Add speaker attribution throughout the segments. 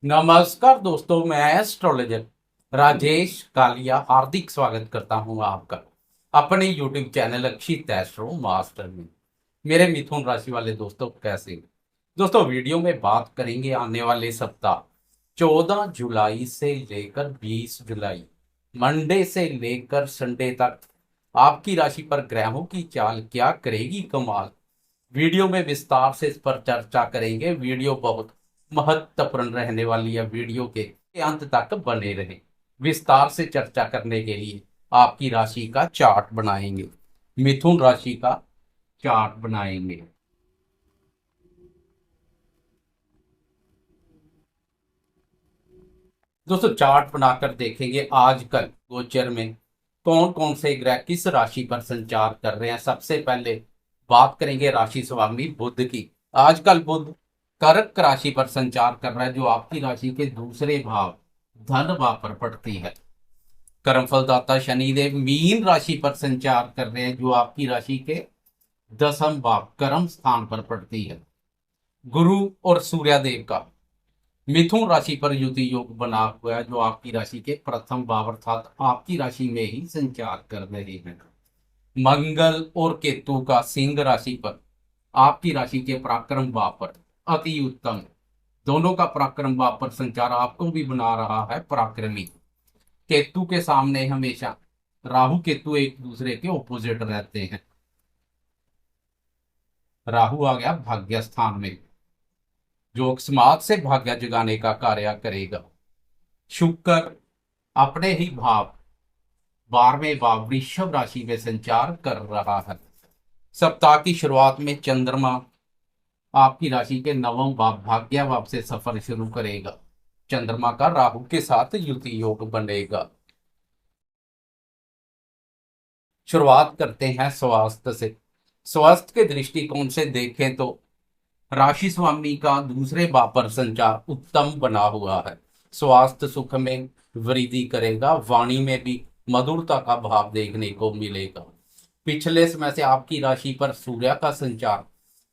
Speaker 1: नमस्कार दोस्तों, मैं एस्ट्रोलॉजर राजेश कालिया हार्दिक स्वागत करता हूं आपका अपने YouTube चैनल अक्षित एस्ट्रो मास्टर में। मेरे मिथुन राशि वाले दोस्तों कैसे हैं? दोस्तों, वीडियो में बात करेंगे आने वाले सप्ताह 14 जुलाई से लेकर 20 जुलाई मंडे से लेकर संडे तक आपकी राशि पर ग्रहों की चाल क्या करेगी कमाल। वीडियो में विस्तार से इस पर चर्चा करेंगे। वीडियो बहुत महत्वपूर्ण रहने वाली है। वीडियो के अंत तक बने रहें। विस्तार से चर्चा करने के लिए आपकी राशि का चार्ट बनाएंगे। मिथुन राशि का चार्ट बनाएंगे। दोस्तों, चार्ट बनाकर देखेंगे आजकल गोचर में कौन कौन से ग्रह किस राशि पर संचार कर रहे हैं। सबसे पहले बात करेंगे राशि स्वामी बुध की। आजकल बुध कर्क राशि पर संचार कर रहा है, जो आपकी राशि के दूसरे भाव धन भाव पर पड़ती है। कर्मफलदाता शनिदेव मीन राशि पर संचार कर रहे हैं, जो आपकी राशि के दसम भाव कर्म स्थान पर पड़ती है। गुरु और सूर्यदेव का मिथुन राशि पर युति योग बना हुआ है, जो आपकी राशि के प्रथम भाव अर्थात आपकी राशि में ही संचार कर रहे हैं। मंगल और केतु का सिंह राशि पर आपकी राशि के पराक्रम भाव पर अति उत्तम। दोनों का पराक्रम भाव पर संचार आपको भी बना रहा है पराक्रमी। केतु के सामने हमेशा राहु केतु एक दूसरे के ओपोजिट रहते हैं। राहु आ गया भाग्य स्थान में, जो समाज से भाग्य जगाने का कार्य करेगा। शुक्र अपने ही भाव 12वें भाव वृषभ राशि में संचार कर रहा है। सप्ताह की शुरुआत में चंद्रमा आपकी राशि के नवम भाव भाग्य भाव से सफर शुरू करेगा। चंद्रमा का राहु के साथ युति योग बनेगा। शुरुआत करते हैं स्वास्थ्य से। स्वास्थ्य के दृष्टिकोण से देखें तो राशि स्वामी का दूसरे भाव पर संचार उत्तम बना हुआ है। स्वास्थ्य सुख में वृद्धि करेगा। वाणी में भी मधुरता का भाव देखने को मिलेगा। पिछले समय से आपकी राशि पर सूर्य का संचार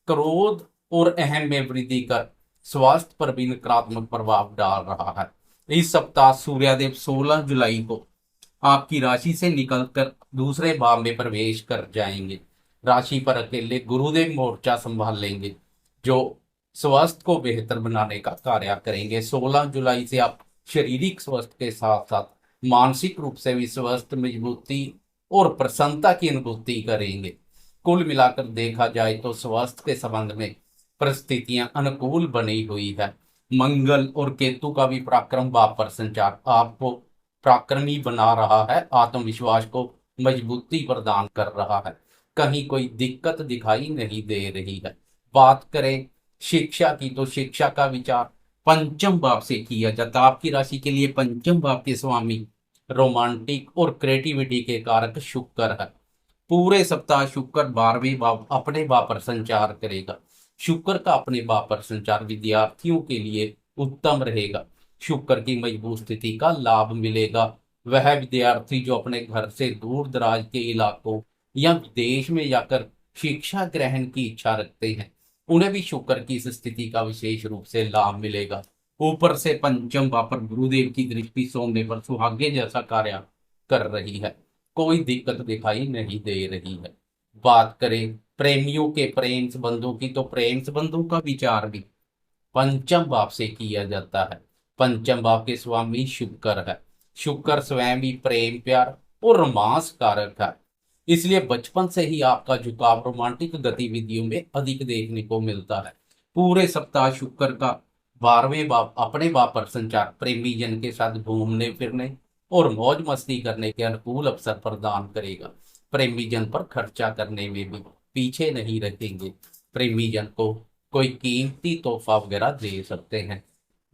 Speaker 1: क्रोध और अहम में वृद्धि कर स्वास्थ्य पर भी नकारात्मक प्रभाव डाल रहा है। इस सप्ताह सूर्यदेव 16 जुलाई को आपकी राशि से निकलकर दूसरे भाव में प्रवेश कर जाएंगे। राशि पर अकेले गुरुदेव मोर्चा संभाल लेंगे, जो स्वास्थ्य को बेहतर बनाने का कार्य करेंगे। 16 जुलाई से आप शारीरिक स्वास्थ्य के साथ साथ मानसिक रूप से भी स्वस्थ, मजबूती और प्रसन्नता की अनुभूति करेंगे। कुल मिलाकर देखा जाए तो स्वास्थ्य के संबंध में परिस्थितियां अनुकूल बनी हुई है। मंगल और केतु का भी पराक्रम भाव पर संचार आपको पराक्रमी बना रहा है। आत्मविश्वास को मजबूती प्रदान कर रहा है। कहीं कोई दिक्कत दिखाई नहीं दे रही है। बात करें शिक्षा की तो शिक्षा का विचार पंचम भाव से किया जाता है। आपकी राशि के लिए पंचम भाव के स्वामी रोमांटिक और क्रिएटिविटी के कारक शुक्र है। पूरे सप्ताह शुक्र 12वें भाव अपने भाव पर संचार करेगा। शुक्र का अपने भाव पर संचार विद्यार्थियों के लिए उत्तम रहेगा। शुक्र की मजबूत स्थिति का लाभ मिलेगा। वह विद्यार्थी जो अपने घर से दूर दराज के इलाकों या विदेश में जाकर शिक्षा ग्रहण की इच्छा रखते हैं, उन्हें भी शुक्र की इस स्थिति का विशेष रूप से लाभ मिलेगा। ऊपर से पंचम भाव पर गुरुदेव की दृष्टि सोने पर सुहागे जैसा कार्य कर रही है। कोई दिक्कत दिखाई नहीं दे रही है। बात करें प्रेमियों के प्रेम संबंधों की तो प्रेम संबंधों का विचार भी पंचम भाव से किया जाता है। पंचम भाव के स्वामी शुक्र है। शुक्र स्वयं भी प्रेम प्यार और रोमांस कारक है। इसलिए बचपन से ही आपका झुकाव रोमांटिक गतिविधियों में अधिक देखने को मिलता है। पूरे सप्ताह शुक्र का 12वें भाव अपने भाव पर संचार प्रेमी जन के साथ घूमने फिरने और मौज मस्ती करने के अनुकूल अवसर प्रदान करेगा। प्रेमी जन पर खर्चा करने में भी पीछे नहीं रखेंगे। प्रेमी जन को कोई कीमती तोहफा वगैरह दे सकते हैं।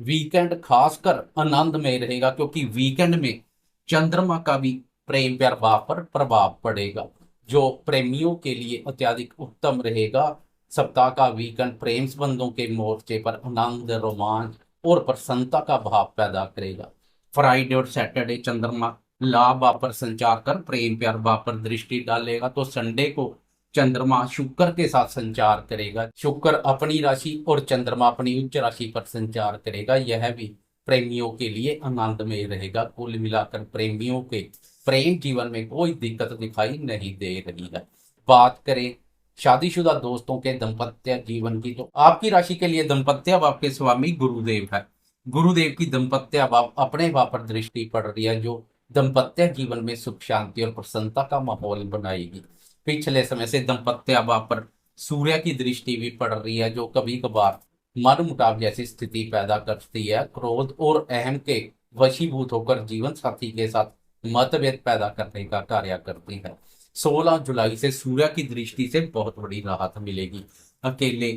Speaker 1: वीकेंड खासकर आनंद में रहेगा, क्योंकि वीकेंड में चंद्रमा का भी प्रेम प्यार भाव पर प्रभाव पड़ेगा, जो प्रेमियों के लिए अत्यधिक उत्तम रहेगा। सप्ताह का वीकेंड प्रेम संबंधों के मोर्चे पर आनंद, रोमांच और प्रसन्नता का भाव पैदा करेगा। फ्राइडे और सैटरडे चंद्रमा लाभ भाव पर संचार कर प्रेम प्यार भाव पर दृष्टि डालेगा, तो संडे को चंद्रमा शुक्र के साथ संचार करेगा। शुक्र अपनी राशि और चंद्रमा अपनी उच्च राशि पर संचार करेगा। यह भी प्रेमियों के लिए आनंदमय रहेगा। कुल मिलाकर प्रेमियों के प्रेम जीवन में कोई दिक्कत दिखाई नहीं दे रही है। बात करें शादीशुदा दोस्तों के दाम्पत्य जीवन की, तो आपकी राशि के लिए दाम्पत्य भाव के स्वामी गुरुदेव है। गुरुदेव की दाम्पत्य भाव अपने भाव पर दृष्टि पड़ रही है, जो दाम्पत्य जीवन में सुख शांति और प्रसन्नता का माहौल बनाएगी। पिछले समय से दाम्पत्य भाव पर सूर्य की दृष्टि भी पड़ रही है, जो कभी कभार मन मुटाव जैसी स्थिति पैदा करती है। क्रोध और अहम के वशीभूत होकर जीवन साथी के साथ मतभेद पैदा करने का कार्य करती है। 16 जुलाई से सूर्य की दृष्टि से बहुत बड़ी राहत मिलेगी। अकेले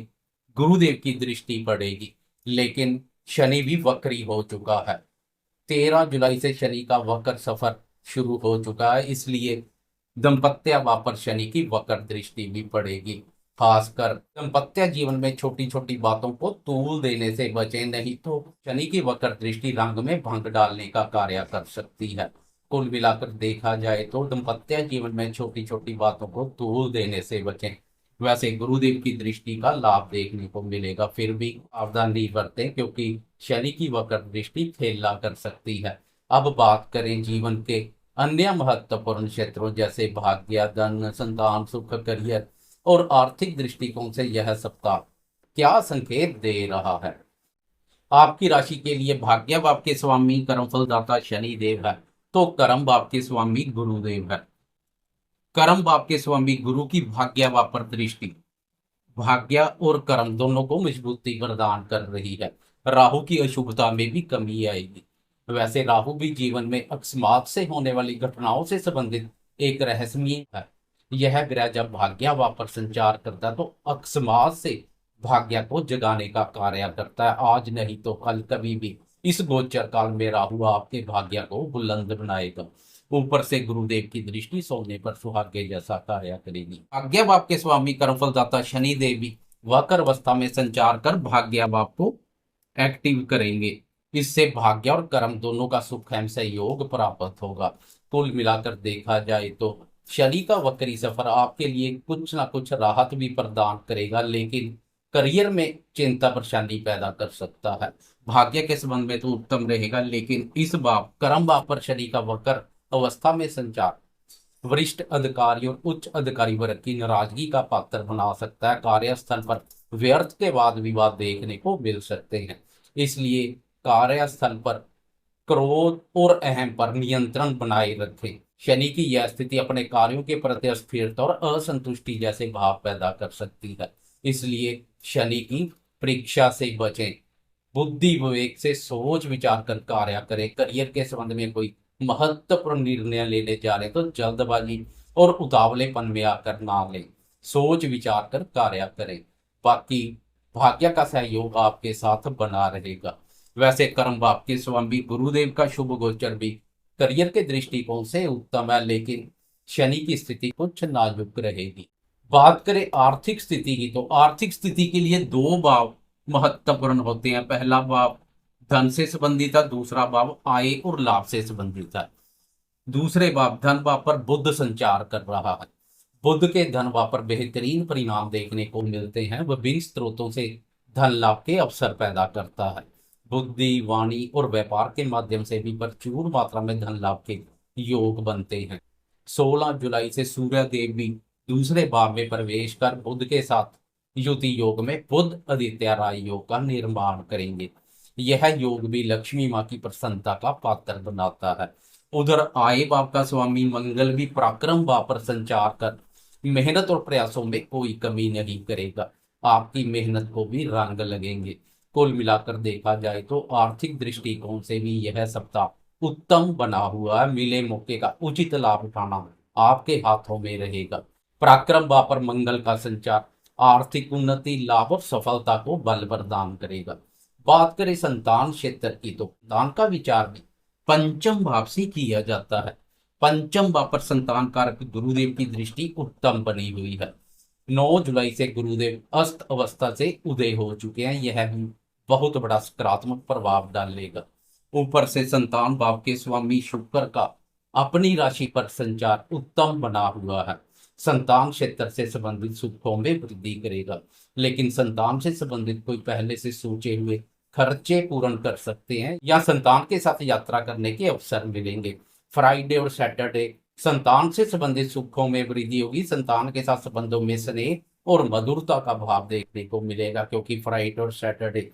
Speaker 1: गुरुदेव की दृष्टि पड़ेगी, लेकिन शनि भी वक्री हो चुका है। 13 जुलाई से शनि का वक्र सफर शुरू हो चुका है, इसलिए दाम्पत्य भाव पर शनि की वक्र दृष्टि भी पड़ेगी। खासकर दाम्पत्य जीवन में छोटी छोटी बातों को तूल देने से बचें, नहीं तो शनि की वक्र दृष्टि रंग में भंग डालने का कार्य कर सकती है। कुल मिलाकर देखा जाए तो दाम्पत्य जीवन में छोटी छोटी बातों को तूल देने से बचें। वैसे गुरुदेव की दृष्टि का लाभ देखने को मिलेगा, फिर भी सावधानी बरतें, क्योंकि शनि की वक्र दृष्टि खेला कर सकती है। अब बात करें जीवन के अन्य महत्वपूर्ण क्षेत्रों जैसे भाग्य, धन, संतान, सुख, करियर और आर्थिक दृष्टिकोण से यह सप्ताह क्या संकेत दे रहा है। आपकी राशि के लिए भाग्य भाव के स्वामी कर्म फलदाता शनि देव है, तो कर्म भाव के स्वामी गुरुदेव है। कर्म भाव के स्वामी गुरु की भाग्य भाव पर दृष्टि भाग्य और कर्म दोनों को मजबूती प्रदान कर रही है। राहु की अशुभता में भी कमी आएगी। वैसे राहु भी जीवन में अकस्मात से होने वाली घटनाओं से संबंधित एक रहस्यमय है। यह ग्रह जब भाग्य भाव पर संचार करता है तो अकस्मात से भाग्य को जगाने का कार्य करता है। आज नहीं तो कल कभी भी इस गोचर काल में राहु आपके भाग्य को बुलंद बनाएगा। ऊपर से गुरुदेव की दृष्टि सोने पर सुहागे जैसा कार्य करेगी। भाग्य भाव के स्वामी कर्मफलदाता शनि देव भी वक्र अवस्था में संचार कर भाग्य भाव को एक्टिव करेंगे। इससे भाग्य और कर्म दोनों का सुख एवं सहयोग प्राप्त होगा। कुल मिलाकर देखा जाए तो शनि का वक्री सफर आपके लिए कुछ ना कुछ राहत भी प्रदान करेगा, लेकिन करियर में चिंता परेशानी पैदा कर सकता है। भाग्य के संबंध में तो उत्तम रहेगा, लेकिन इस बार कर्म भाव पर शनि का वक्र अवस्था में संचार वरिष्ठ अधिकारी और उच्च अधिकारी वर्ग की नाराजगी का पात्र बना सकता है। कार्यस्थल पर व्यर्थ के वाद विवाद देखने को मिल सकते हैं, इसलिए कार्यस्थल पर क्रोध और अहम पर नियंत्रण बनाए रखें। शनि की यह स्थिति अपने कार्यों के प्रति अस्थिरता और असंतुष्टि जैसे भाव पैदा कर सकती है, इसलिए शनि की परीक्षा से बचें। बुद्धि विवेक से सोच विचार कर कार्य करें। करियर के संबंध में कोई महत्वपूर्ण निर्णय लेने जा रहे तो जल्दबाजी और उतावलेपन में आकर ना लें, सोच विचार कर कार्य करें। बाकी भाग्य का सहयोग आपके साथ बना रहेगा। वैसे कर्म भाव के स्वामी गुरुदेव का शुभ गोचर भी करियर के दृष्टिकोण से उत्तम है, लेकिन शनि की स्थिति कुछ नाजुक रहेगी। बात करें आर्थिक स्थिति की, तो आर्थिक स्थिति के लिए दो भाव महत्वपूर्ण होते हैं। पहला भाव धन से संबंधित है, दूसरा भाव आय और लाभ से संबंधित है। दूसरे भाव धन भाव पर बुध संचार कर रहा है। बुध के धन भाव पर बेहतरीन परिणाम देखने को मिलते हैं। विभिन्न स्रोतों से धन लाभ के अवसर पैदा करता है। बुद्धि, वाणी और व्यापार के माध्यम से भी प्रचुर मात्रा में धन लाभ के योग बनते हैं। 16 जुलाई से सूर्य देव भी दूसरे भाव में प्रवेश कर बुध के साथ युति योग में बुध आदित्य राय योग का निर्माण करेंगे। यह योग भी लक्ष्मी माँ की प्रसन्नता का पात्र बनाता है। उधर आय भाव का स्वामी मंगल भी पराक्रम भाव पर संचार कर मेहनत और प्रयासों में कोई कमी नहीं करेगा। आपकी मेहनत को भी रंग लगेंगे। कुल मिलाकर देखा जाए तो आर्थिक दृष्टिकोण से भी यह सप्ताह उत्तम बना हुआ है। मिले मौके का उचित लाभ उठाना आपके हाथों में रहेगा। पराक्रम भाव पर मंगल का संचार आर्थिक उन्नति, लाभ और सफलता को बल प्रदान करेगा। बात करें संतान क्षेत्र की, तो संतान का विचार भी पंचम भाव से किया जाता है। पंचम भाव पर संतान कारक गुरुदेव की दृष्टि उत्तम बनी हुई है। 9 जुलाई से गुरुदेव अस्त अवस्था से उदय हो चुके हैं, यह भी बहुत बड़ा सकारात्मक प्रभाव डालेगा। ऊपर से संतान भाव के स्वामी शुक्र का अपनी राशि पर संचार उत्तम बना हुआ है। संतान क्षेत्र से संबंधित सुखों में वृद्धि करेगा, लेकिन संतान से संबंधित कोई पहले से सोचे हुए खर्चे पूर्ण कर सकते हैं या संतान के साथ यात्रा करने के अवसर मिलेंगे। फ्राइडे और सैटरडे संतान से संबंधित सुखों में वृद्धि होगी। संतान के साथ संबंधों में स्नेह और मधुरता का भाव देखने को मिलेगा, क्योंकि फ्राइडे और सैटरडे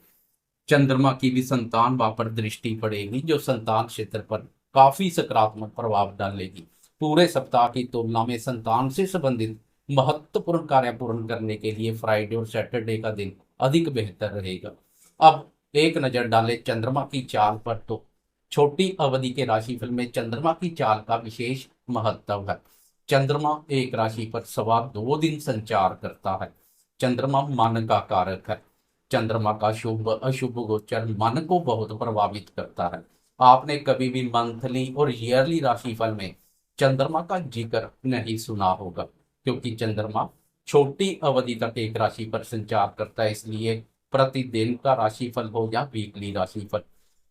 Speaker 1: चंद्रमा की भी संतान भाव पर दृष्टि पड़ेगी, जो संतान क्षेत्र पर काफी सकारात्मक प्रभाव डालेगी। पूरे सप्ताह की तुलना में संतान से संबंधित महत्वपूर्ण कार्य पूर्ण करने के लिए फ्राइडे और सैटरडे का दिन अधिक बेहतर रहेगा। अब एक नजर डालें चंद्रमा की चाल पर, तो छोटी अवधि के राशिफल में चंद्रमा की चाल का विशेष महत्व है। चंद्रमा एक राशि पर 2.25 दिन संचार करता है। चंद्रमा मन का कारक है। चंद्रमा का शुभ अशुभ गोचर मन को बहुत प्रभावित करता है। आपने कभी भी मंथली और ईयरली राशिफल में चंद्रमा का जिक्र नहीं सुना होगा, क्योंकि चंद्रमा छोटी अवधि तक एक राशि पर संचार करता है। इसलिए प्रतिदिन का राशिफल हो या वीकली राशिफल,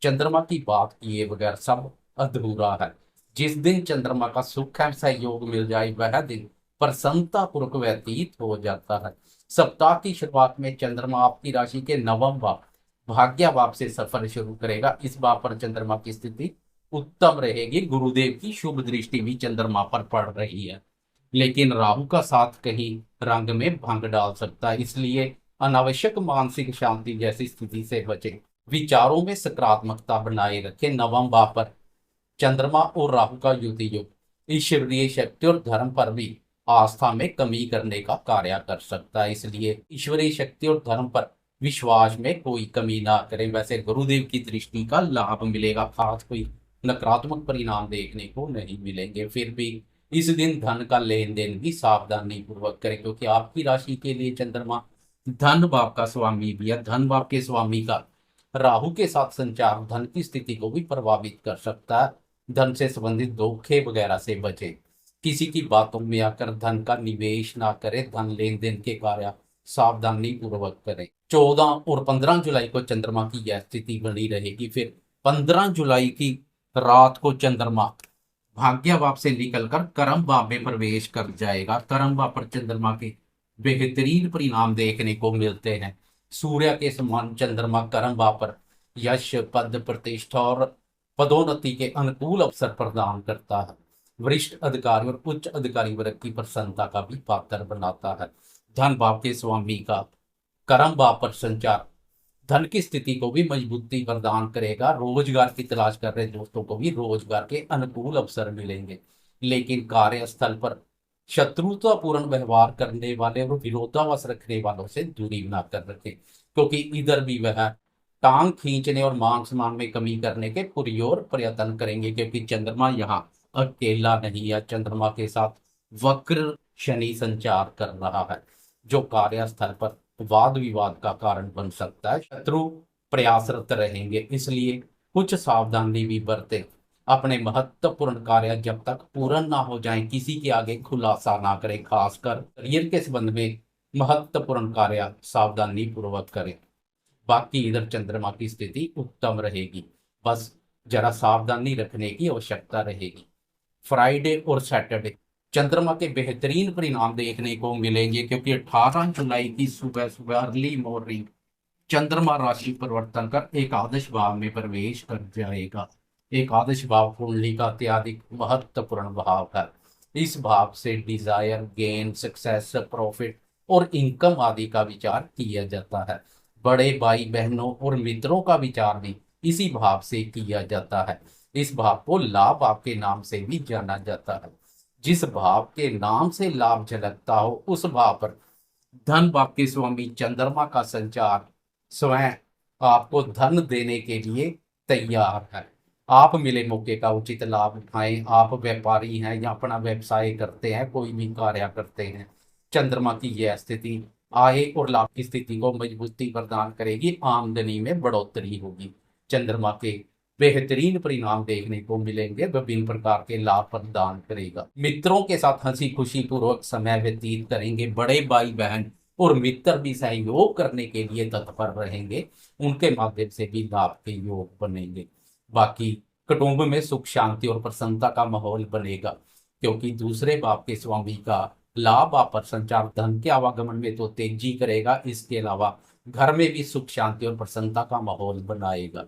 Speaker 1: चंद्रमा की बात किए बगैर सब अधूरा है। जिस दिन चंद्रमा का सुख है सहयोग मिल जाए, वह दिन प्रसन्नता पूर्वक व्यतीत हो जाता है। सप्ताह की शुरुआत में चंद्रमा आपकी राशि के नवम भाव भाग्य भाव से सफर शुरू करेगा। इस भाव पर चंद्रमा की स्थिति उत्तम रहेगी। गुरुदेव की शुभ दृष्टि भी चंद्रमा पर पड़ रही है, लेकिन राहु का साथ कहीं रंग में भंग डाल सकता है। इसलिए अनावश्यक मानसिक शांति जैसी स्थिति से बचें। विचारों में सकारात्मकता बनाए रखें। नवम भाव पर चंद्रमा और राहु का युति योग ईश्वरीय शक्ति और धर्म पर भी आस्था में कमी करने का कार्य कर सकता है। इसलिए ईश्वरीय शक्ति और धर्म पर विश्वास में कोई कमी ना करें। वैसे गुरुदेव की दृष्टि का लाभ मिलेगा, खास कोई नकारात्मक परिणाम देखने को नहीं मिलेंगे। फिर भी इस दिन धन का लेन देन भी सावधानी पूर्वक करें, क्योंकि आपकी राशि के लिए चंद्रमा धन भाव का स्वामी भी है। धन भाव के स्वामी का राहु के साथ संचार धन की स्थिति को भी प्रभावित कर सकता है। धन से संबंधित धोखे वगैरह से बचें। किसी की बातों में आकर धन का निवेश ना करें। धन लेन देन के कार्य सावधानी पूर्वक करें। 14 और 15 जुलाई को चंद्रमा की यह स्थिति बनी रहेगी। फिर 15 जुलाई की रात को चंद्रमा भाग्य भाव से निकलकर कर्म भाव में प्रवेश कर जाएगा। कर्म भाव पर चंद्रमा के बेहतरीन परिणाम देखने को मिलते हैं। सूर्य के समान चंद्रमा कर्म भाव पर यश, पद, प्रतिष्ठा और पदोन्नति के अनुकूल अवसर प्रदान करता है। वरिष्ठ अधिकारी और उच्च अधिकारी वर्ग की प्रसन्नता का भी पात्र बनाता है। धन भाव के स्वामी का कर्म भाव पर संचार धन की स्थिति को भी मजबूती प्रदान करेगा। रोजगार की तलाश कर रहे दोस्तों को भी रोजगार के अनुकूल अवसर मिलेंगे, लेकिन कार्यस्थल पर शत्रुतापूर्ण व्यवहार करने वाले और विरोधाभास रखने वालों से दूरी बनाकर रखें, क्योंकि इधर भी वह टांग खींचने और मान सम्मान में कमी करने के पुरजोर प्रयत्न करेंगे, क्योंकि चंद्रमा यहाँ अकेला नहीं है। चंद्रमा के साथ वक्र शनि संचार कर रहा है, जो कार्यस्थल पर वाद विवाद का कारण बन सकता है। शत्रु प्रयासरत रहेंगे, इसलिए कुछ सावधानी भी बरतें। अपने महत्वपूर्ण कार्य जब तक पूर्ण ना हो जाएं, किसी के आगे खुलासा ना करें। खासकर करियर के संबंध में महत्वपूर्ण कार्य सावधानी पूर्वक करें। बाकी इधर चंद्रमा की स्थिति उत्तम रहेगी, बस जरा सावधानी रखने की आवश्यकता रहेगी। फ्राइडे और सैटरडे चंद्रमा के बेहतरीन परिणाम देखने को मिलेंगे, क्योंकि 18 जुलाई की सुबह सुबह अर्ली मॉर्निंग चंद्रमा राशि परिवर्तन कर एकादश भाव में प्रवेश कर जाएगा। एकादश भाव कुंडली का अत्यधिक महत्वपूर्ण भाव है। इस भाव से डिजायर, गेन, सक्सेस, प्रॉफिट और इनकम आदि का विचार किया जाता है। बड़े भाई बहनों और मित्रों का विचार भी इसी भाव से किया जाता है। इस भाव को लाभ भाव के नाम से भी जाना जाता है। जिस भाव के नाम से लाभ झलकता हो, उस भाव पर धन भाव के स्वामी चंद्रमा का संचार स्वयं आपको धन देने के लिए तैयार है। आप मिले मौके का उचित लाभ उठाएं। आप व्यापारी हैं या अपना व्यवसाय करते हैं, कोई भी कार्य करते हैं, चंद्रमा की यह स्थिति आय और लाभ की स्थिति को मजबूती प्रदान करेगी। आमदनी में बढ़ोतरी होगी। चंद्रमा के बेहतरीन परिणाम देखने को मिलेंगे। विभिन्न प्रकार के लाभ प्रदान करेगा। मित्रों के साथ हंसी खुशी पूर्वक समय व्यतीत करेंगे। बड़े भाई बहन और मित्र भी सहयोग करने के लिए तत्पर रहेंगे। उनके माध्यम से भी लाभ के योग बनेंगे। बाकी कुटुंब में सुख शांति और प्रसन्नता का माहौल बनेगा, क्योंकि दूसरे भाव के स्वामी का लाभ आप पर संचार धन के आवागमन में तो तेजी करेगा। इसके अलावा घर में भी सुख शांति और प्रसन्नता का माहौल बनाएगा।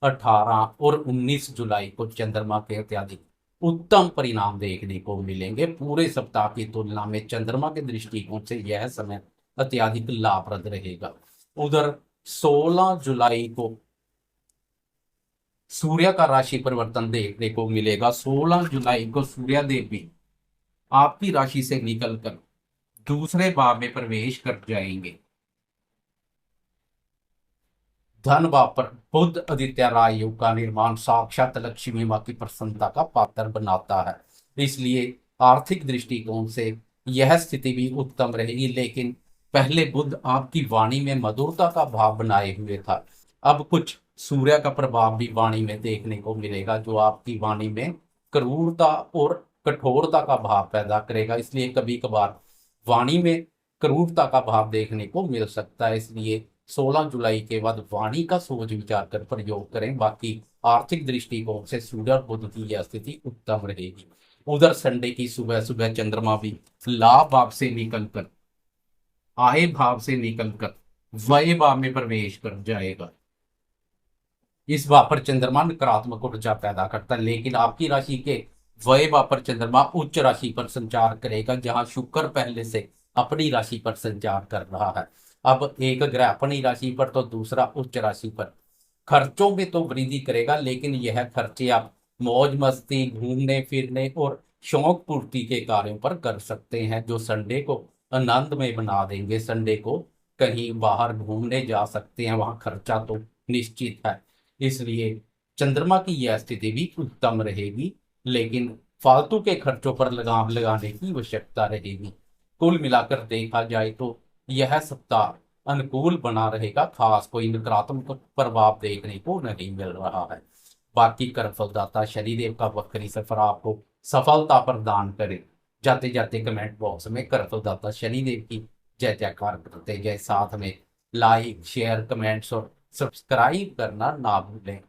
Speaker 1: 18 और 19 जुलाई को चंद्रमा के अत्यधिक उत्तम परिणाम देखने को मिलेंगे। पूरे सप्ताह की तुलना में चंद्रमा के दृष्टिकोण से यह समय अत्यधिक लाभप्रद रहेगा। उधर 16 जुलाई को सूर्य का राशि परिवर्तन देखने को मिलेगा। 16 जुलाई को सूर्य देव भी आपकी राशि से निकलकर दूसरे भाव में प्रवेश कर जाएंगे। धन भाव पर बुध आदित्य राय योग का निर्माण साक्षात लक्ष्मी माँ की प्रसन्नता का पात्र बनाता है। इसलिए आर्थिक दृष्टिकोण से यह स्थिति भी उत्तम रहेगी। लेकिन पहले बुध आपकी वाणी में मधुरता का भाव बनाए हुए था, अब कुछ सूर्य का प्रभाव भी वाणी में देखने को मिलेगा, जो आपकी वाणी में क्रूरता और कठोरता का भाव पैदा करेगा। इसलिए कभी कभार वाणी में क्रूरता का भाव देखने को मिल सकता है। इसलिए 16 जुलाई के बाद वाणी का सोच विचार कर प्रयोग करें। बाकी आर्थिक दृष्टिकोण से सूर्य और बुध की यह स्थिति उत्तम रहेगी। उधर संडे की सुबह सुबह चंद्रमा भी लाभ भाव से निकलकर आय भाव से निकलकर व्यय भाव में प्रवेश कर जाएगा। इस भाव पर चंद्रमा नकारात्मक ऊर्जा पैदा करता है, लेकिन आपकी राशि के व्यय भाव पर चंद्रमा उच्च राशि पर संचार करेगा, जहां शुक्र पहले से अपनी राशि पर संचार कर रहा है। अब एक ग्रह अपनी राशि पर तो दूसरा उच्च राशि पर। खर्चों में तो वृद्धि करेगा, लेकिन यह खर्चे आप मौज मस्ती, घूमने फिरने और शौक पूर्ति के कार्यों पर कर सकते हैं, जो संडे को आनंदमय बना देंगे। संडे को कहीं बाहर घूमने जा सकते हैं, वहां खर्चा तो निश्चित है। इसलिए चंद्रमा की यह स्थिति भी उत्तम रहेगी, लेकिन फालतू के खर्चों पर लगाम लगाने की आवश्यकता रहेगी। कुल मिलाकर देखा जाए तो यह सप्ताह अनुकूल बना रहेगा, खास कोई नकारात्मक प्रभाव देखने को नहीं मिल रहा है। बाकी कर फलदाता शनिदेव का वक्री सफर आपको सफलता प्रदान करे। जाते जाते कमेंट बॉक्स में कर फलदाता शनिदेव की जय जयकार करते गए, साथ में लाइक शेयर कमेंट्स और सब्सक्राइब करना ना भूलें।